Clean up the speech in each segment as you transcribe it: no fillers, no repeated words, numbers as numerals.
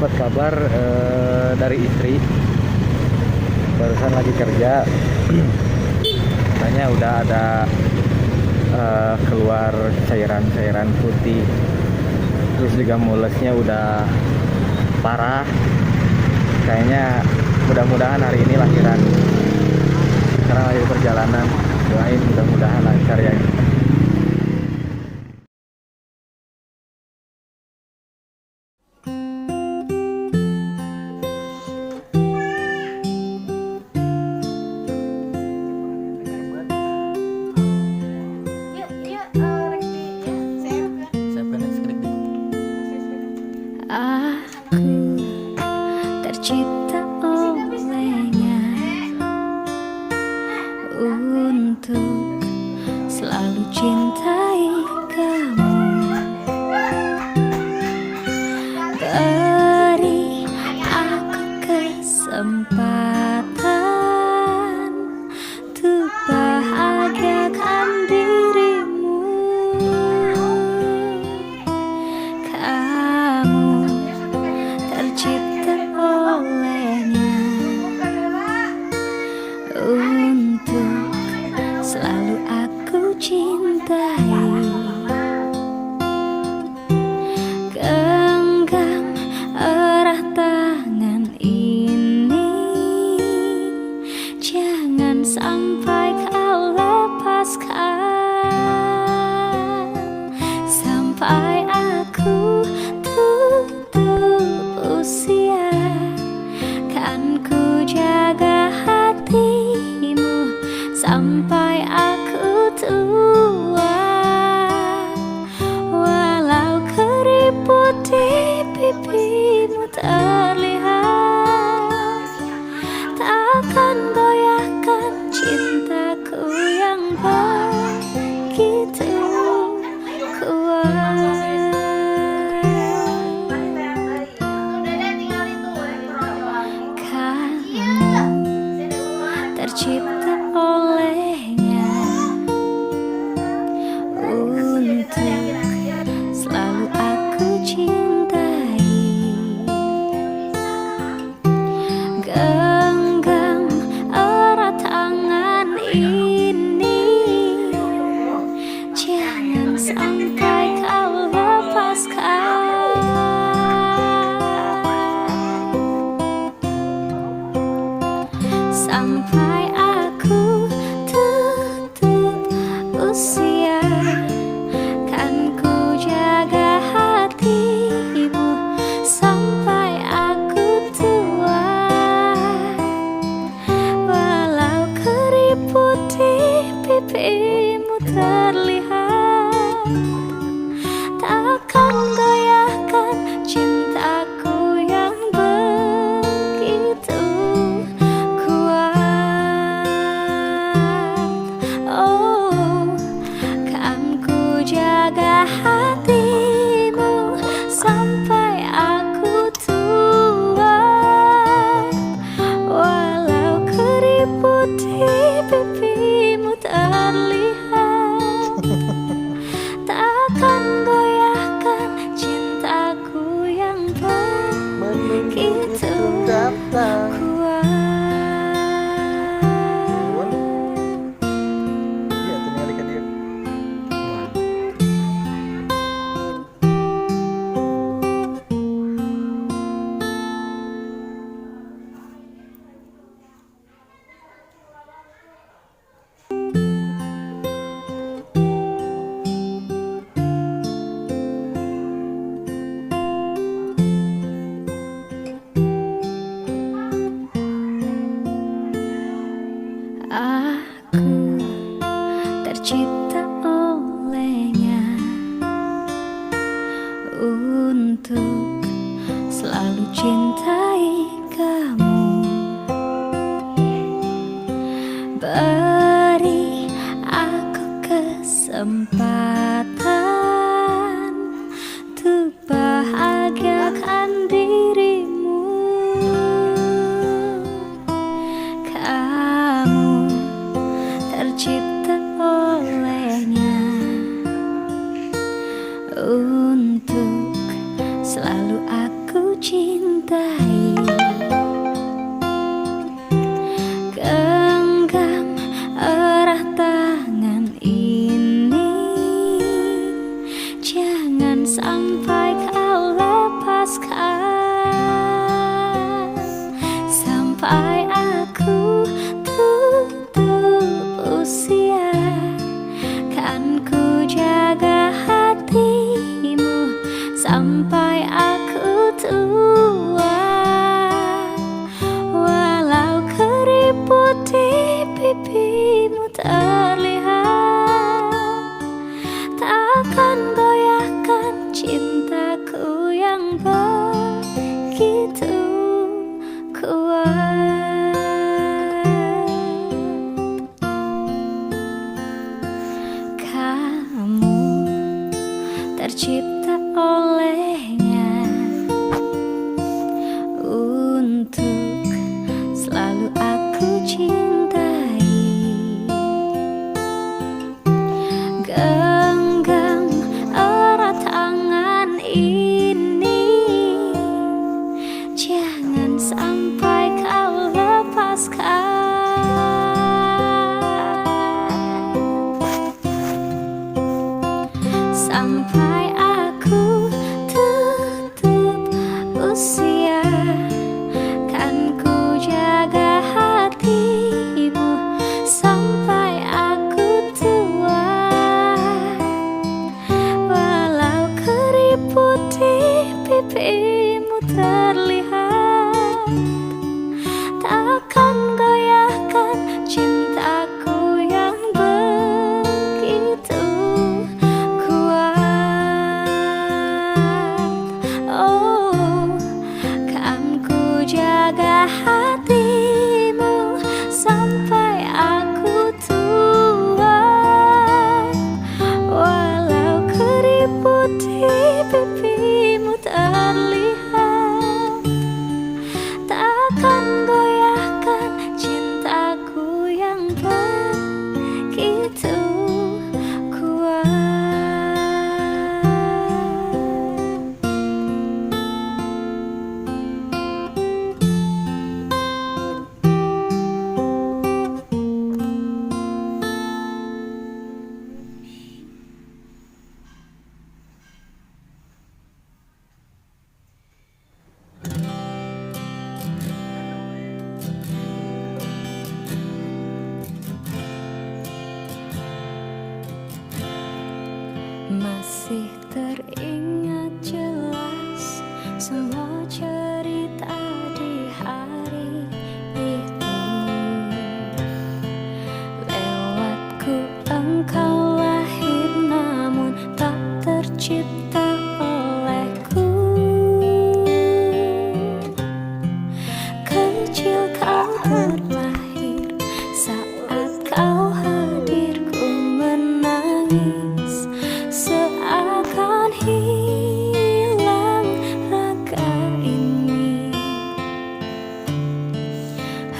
dapat kabar dari istri, barusan lagi kerja. Katanya udah ada keluar cairan-cairan putih, terus juga mulesnya udah parah. Kayaknya mudah-mudahan hari ini lahiran. Sekarang lagi perjalanan, doain mudah-mudahan lancar ya. Aku tercipta olehnya untuk selalu cintai kamu. Beri aku kesempatan untuk bahagiakan dirimu. Kamu tercipta olehnya untuk selalu aku cintai. Genggam erat tangan ini, jangan sampai kau lepaskan sampai aku tutup usia. Kan ku jaga hatimu sampai aku tua. Walau keriput di pipimu terlihat, takkan goyahkan cintaku yang begitu kuat. Tercipta olehnya untuk selalu aku cintai. Genggam erat tangan ini, jangan sampai kau lepaskan sampai aku tutup usia. Kan ku jaga hatimu sampai aku tua. Walau keriput di pipimu terlihat, takkan goyahkan cintaku yang begitu kuat. Oh, kan ku jaga hatimu sampai aku tua. Walau keriput di pipimu terlihat, takkan goyahkan cintaku yang begitu kuat. Iya, tinggal ke dia. Aku tercipta olehnya untuk selalu cintai kamu. Beri aku kesempatan untuk bahagiakan dirimu. Kamu tercipta olehnya untuk selalu aku cintai. tercipta olehnya untuk selalu aku cintai. Genggam erat tangan ini, jangan sampai kau lepaskan. Sampai aku tutup usia, kan ku jaga hatimu sampai aku tua. Walau keriput di pipimu terlihat, takkan goyahkan cintaku yang begitu kuat. Oh, kan ku jaga hatimu sampai aku tua. Walau keriput di pipimu terlihat, takkan goyahkan cintaku yang begitu kuat. Masih teringat jelas semua cerita di hari itu. Lewatku engkau lahir, namun tak tercipta olehku. Kecil kau terlahir, saat kau hadir ku menangis, seakan hilang raga ini.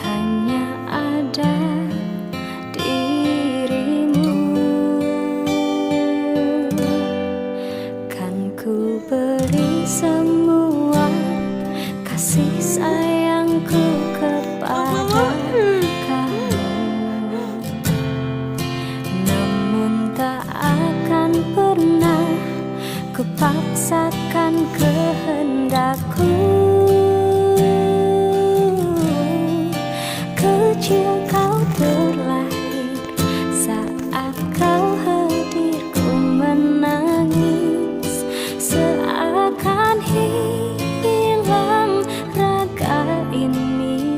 Hanya ada dirimu, kan ku beri semua kasih sayangku kepada kamu. Namun tak akan pernah kupaksakan kehendakku. Kecil kau terlahir, saat kau hadir ku menangis, seakan hilang raga ini.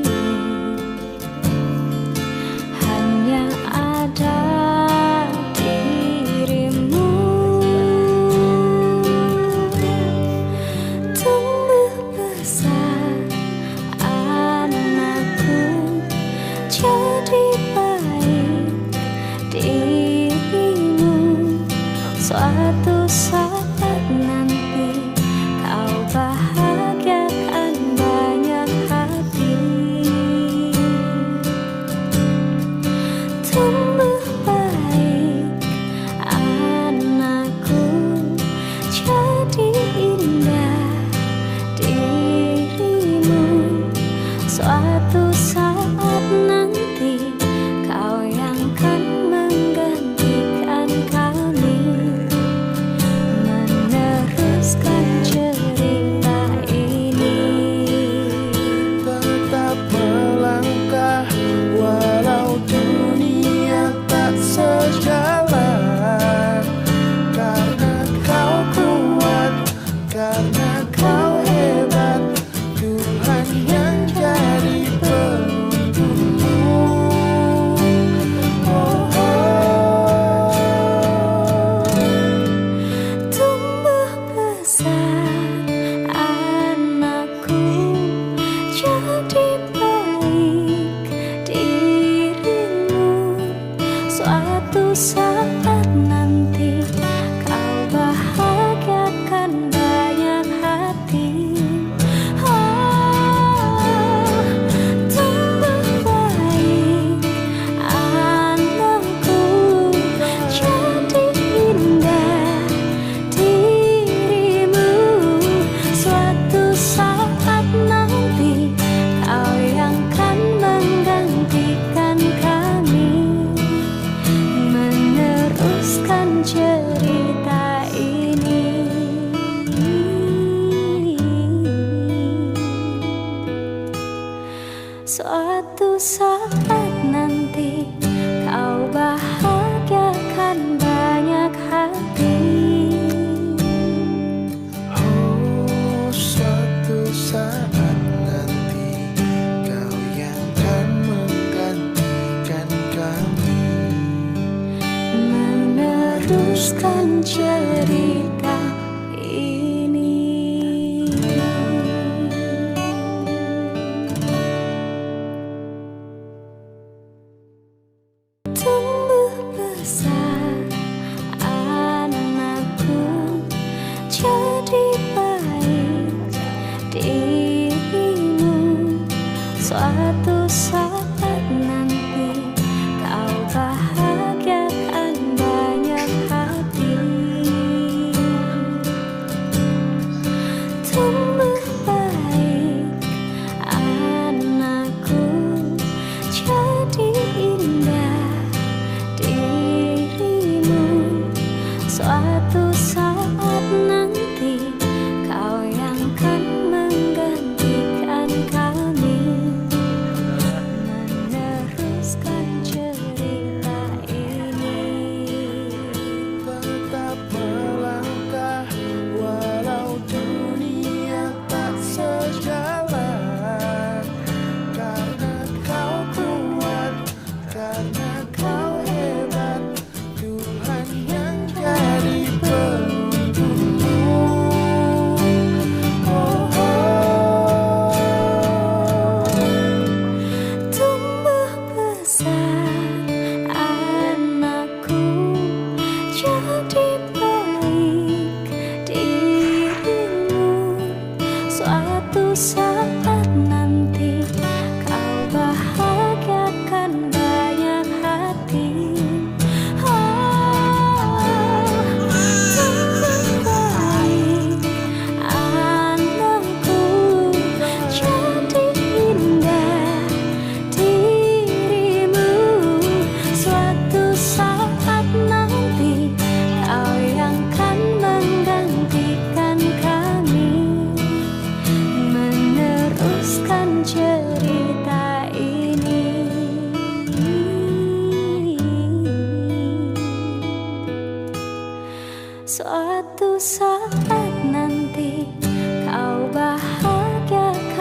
Hanya ada dirimu. Tumbuh besar anakku, jadi baik dirimu. Suatu saat nanti kau bahagiakan banyak hati. Tumbuh baik anakku, jadi indah dirimu. Suatu saat nanti kau yang kan menggantikan kami, meneruskan cerita ini. Tetap melangkah walau dunia tak sejalan, karena kau kuat, karena kau hebat, Tuhan yang jadi penuntutmu. Oh, Tumbuh besar anakku, jadi baik dirimu. Suatu saat nanti kau bahagia meneruskan cerita ini. Tumbuh besar anakku, jadi baik dirimu. Suatu saat nanti kau bahagiakan banyak hati. Tumbuh baik anakku, jadi indah dirimu. Suatu saat nanti kau yang kan menggantikan kami, meneruskan cerita ini. Tetap melangkah walau dunia tak sejalan. Karena kau kuat, karena kau hebat, Tuhan yang jadi penuntunmu. Oh, oh. Tumbuh besar anakku, jadi baik dirimu. Suatu saat nanti kau bahagiakan banyak hati. Tumbuh baik anakku, jadi indah dirimu. Suatu saat nanti kau yang kan menggantikan kami, meneruskan cerita ini. Suatu saat